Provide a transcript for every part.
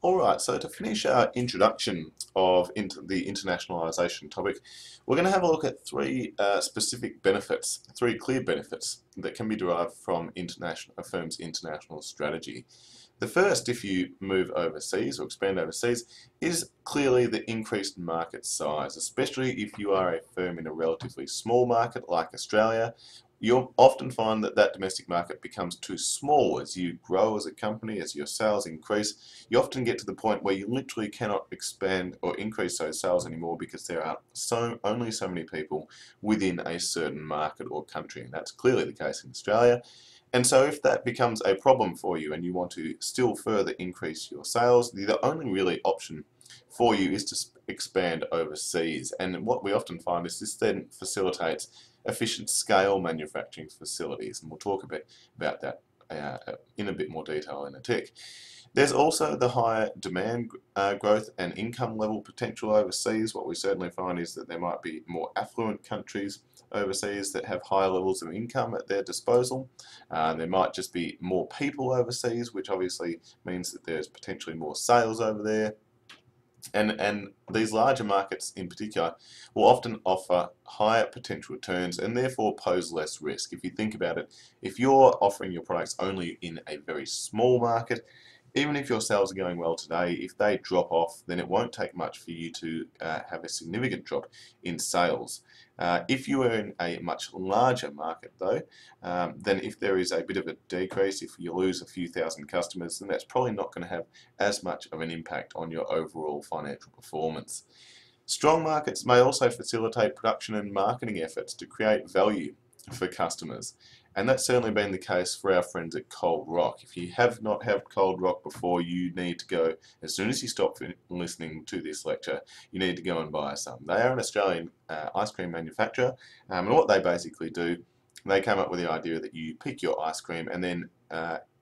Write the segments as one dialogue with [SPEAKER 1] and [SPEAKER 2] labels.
[SPEAKER 1] Alright, so to finish our introduction of the internationalisation topic, we're going to have a look at three specific benefits, three clear benefits that can be derived from a firm's international strategy. The first, if you move overseas or expand overseas, is clearly the increased market size, especially if you are a firm in a relatively small market like Australia. You'll often find that that domestic market becomes too small as you grow as a company, as your sales increase. You often get to the point where you literally cannot expand or increase those sales anymore because there are only so many people within a certain market or country, and that's clearly the case in Australia. And so if that becomes a problem for you and you want to still further increase your sales, the only really option for you is to expand overseas. And what we often find is this then facilitates efficient scale manufacturing facilities, and we'll talk a bit about that in a bit more detail in a tick. There's also the higher demand growth and income level potential overseas. What we certainly find is that there might be more affluent countries overseas that have higher levels of income at their disposal. There might just be more people overseas, which obviously means that there's potentially more sales over there. And these larger markets in particular will often offer higher potential returns and therefore pose less risk. If you think about it, if you're offering your products only in a very small market, even if your sales are going well today, if they drop off, then it won't take much for you to have a significant drop in sales. If you are in a much larger market though, then if there is a bit of a decrease, if you lose a few thousand customers, then that's probably not going to have as much of an impact on your overall financial performance. Strong markets may also facilitate production and marketing efforts to create value for customers. And that's certainly been the case for our friends at Cold Rock. If you have not had Cold Rock before, you need to go, as soon as you stop listening to this lecture, you need to go and buy some. They are an Australian ice cream manufacturer, and what they basically do, they came up with the idea that you pick your ice cream and then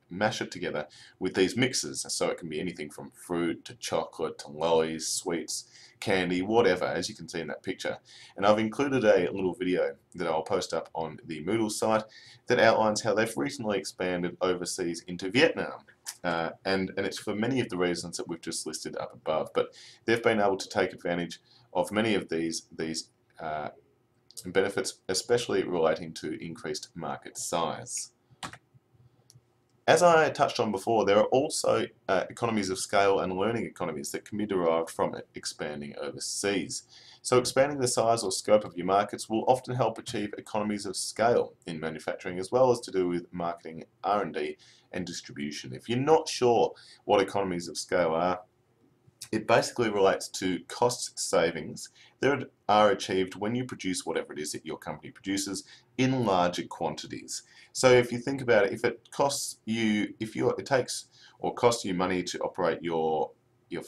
[SPEAKER 1] mash it together with these mixes. So it can be anything from fruit to chocolate to lollies, sweets, candy, whatever, as you can see in that picture. And I've included a little video that I'll post up on the Moodle site that outlines how they've recently expanded overseas into Vietnam. And it's for many of the reasons that we've just listed up above, but they've been able to take advantage of many of these benefits, especially relating to increased market size. As I touched on before, there are also economies of scale and learning economies that can be derived from expanding overseas. So expanding the size or scope of your markets will often help achieve economies of scale in manufacturing, as well as to do with marketing, R&D, and distribution. If you're not sure what economies of scale are, it basically relates to cost savings that are achieved when you produce whatever it is that your company produces in larger quantities. So if you think about it, if it costs you, it takes or costs you money to operate your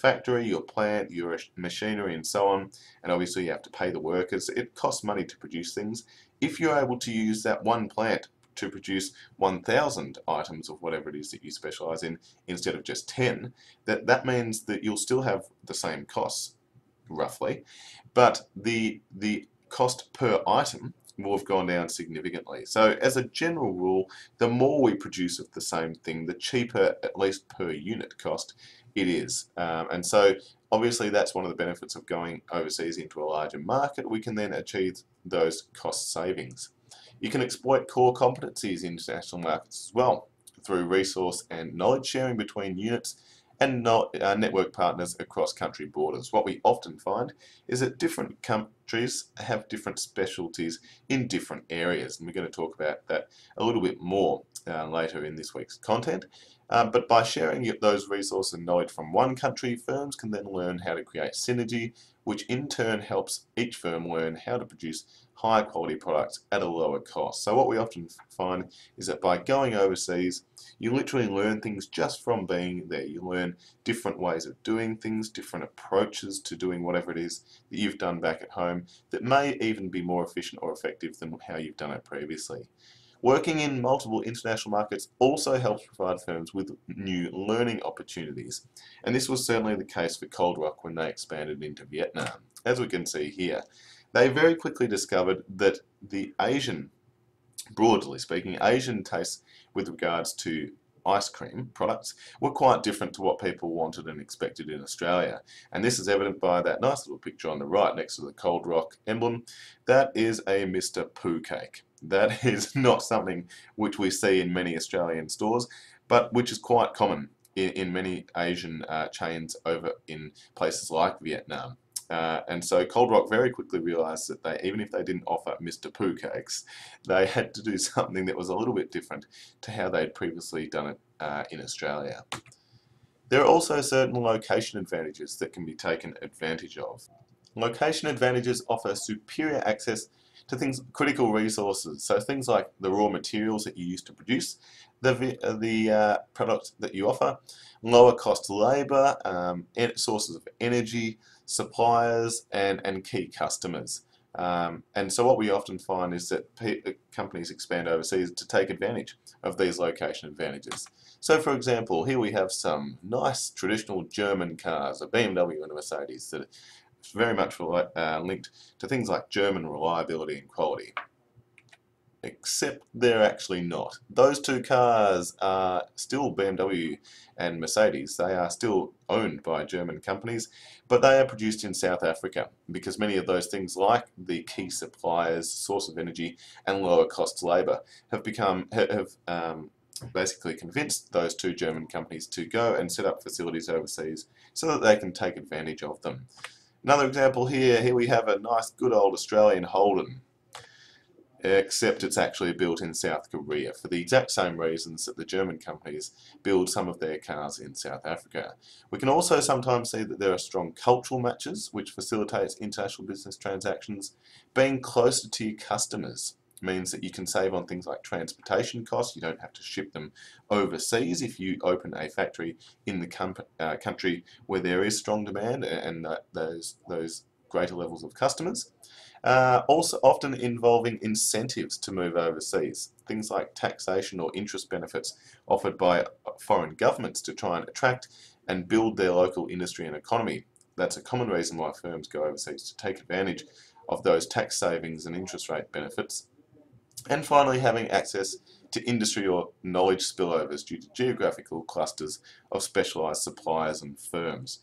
[SPEAKER 1] factory, your plant, your machinery and so on, and obviously you have to pay the workers, it costs money to produce things. If you're able to use that one plant to produce 1,000 items of whatever it is that you specialize in instead of just 10, that means that you'll still have the same costs, roughly, but the cost per item will have gone down significantly. So as a general rule, the more we produce of the same thing, the cheaper, at least per unit cost, it is. And so obviously that's one of the benefits of going overseas into a larger market. We can then achieve those cost savings. You can exploit core competencies in international markets as well through resource and knowledge sharing between units and network partners across country borders. What we often find is that different countries have different specialties in different areas, and we're going to talk about that a little bit more later in this week's content. But by sharing those resources and knowledge from one country, firms can then learn how to create synergy, which in turn helps each firm learn how to produce high quality products at a lower cost. So what we often find is that by going overseas, you literally learn things just from being there. You learn different ways of doing things, different approaches to doing whatever it is that you've done back at home that may even be more efficient or effective than how you've done it previously. Working in multiple international markets also helps provide firms with new learning opportunities, and this was certainly the case for Cold Rock when they expanded into Vietnam. As we can see here, they very quickly discovered that the broadly speaking, Asian tastes with regards to ice cream products were quite different to what people wanted and expected in Australia. And this is evident by that nice little picture on the right next to the Cold Rock emblem. That is a Mr. Pooh cake. That is not something which we see in many Australian stores, but which is quite common in many Asian chains over in places like Vietnam. And so Cold Rock very quickly realised that even if they didn't offer Mr. Pooh cakes, they had to do something that was a little bit different to how they'd previously done it in Australia. There are also certain location advantages that can be taken advantage of. Location advantages offer superior access to critical resources, so things like the raw materials that you use to produce the product that you offer, lower cost labour, sources of energy, suppliers, and key customers. And so what we often find is that companies expand overseas to take advantage of these location advantages. So for example, here we have some nice traditional German cars, a BMW and a Mercedes, that are very much linked to things like German reliability and quality. Except they're actually not. Those two cars are still BMW and Mercedes. They are still owned by German companies, but they are produced in South Africa because many of those things like the key suppliers, source of energy, and lower cost labour have basically convinced those two German companies to go and set up facilities overseas so that they can take advantage of them. Another example here we have a nice good old Australian Holden, except it's actually built in South Korea for the exact same reasons that the German companies build some of their cars in South Africa. We can also sometimes see that there are strong cultural matches which facilitates international business transactions. Being closer to your customers means that you can save on things like transportation costs. You don't have to ship them overseas if you open a factory in the country where there is strong demand and those greater levels of customers. Also often involving incentives to move overseas, things like taxation or interest benefits offered by foreign governments to try and attract and build their local industry and economy. That's a common reason why firms go overseas, to take advantage of those tax savings and interest rate benefits. And finally, having access to industry or knowledge spillovers due to geographical clusters of specialised suppliers and firms.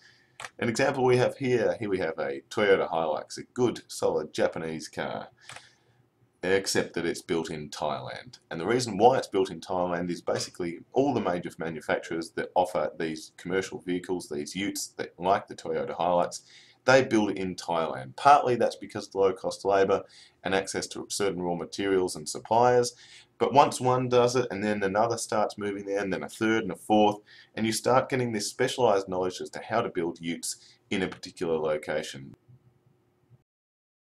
[SPEAKER 1] An example we have here we have a Toyota Hilux, a good solid Japanese car, except that it's built in Thailand. And the reason why it's built in Thailand is basically all the major manufacturers that offer these commercial vehicles, these utes, like the Toyota Hilux, they build it in Thailand. Partly that's because of low cost labour and access to certain raw materials and suppliers. But once one does it and then another starts moving there and then a third and a fourth, and you start getting this specialised knowledge as to how to build utes in a particular location.